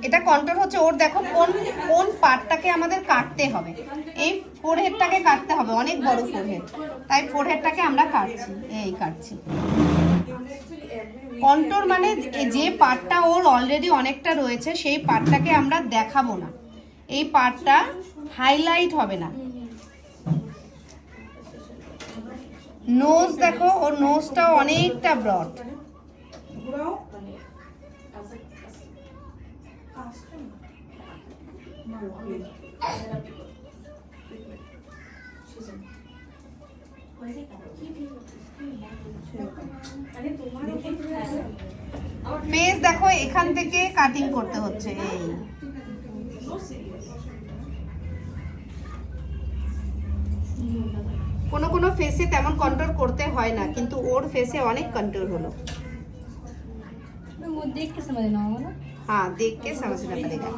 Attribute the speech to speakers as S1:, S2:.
S1: এটা কন্ট্রোল হচ্ছে ওর, দেখো কোন কোন পার্টটাকে আমাদের কাটতে হবে। এই ফোরহেডটাকে কাটতে হবে, অনেক বড় ফোরহেড, তাই ফোরহেডটাকে আমরা কাটছি, এই কাটছি। কন্ট্রোল মানে যে পার্টটা ওর অলরেডি অনেকটা রয়েছে সেই পার্টটাকে আমরা দেখাবো না, এই পার্টটা হাইলাইট হবে না। নোজ দেখো, ওর নোজটাও অনেকটা ব্রড। ফেস দেখো এখান থেকে কাটিং করতে হচ্ছে, এই কোনো কোনো ফেসে তেমন কন্ট্রোল করতে হয় না, কিন্তু ওর ফেসে অনেক কন্ট্রোল হলো।
S2: वो देख के समझना होगा ना।
S1: हाँ, देख के समझना पड़ेगा।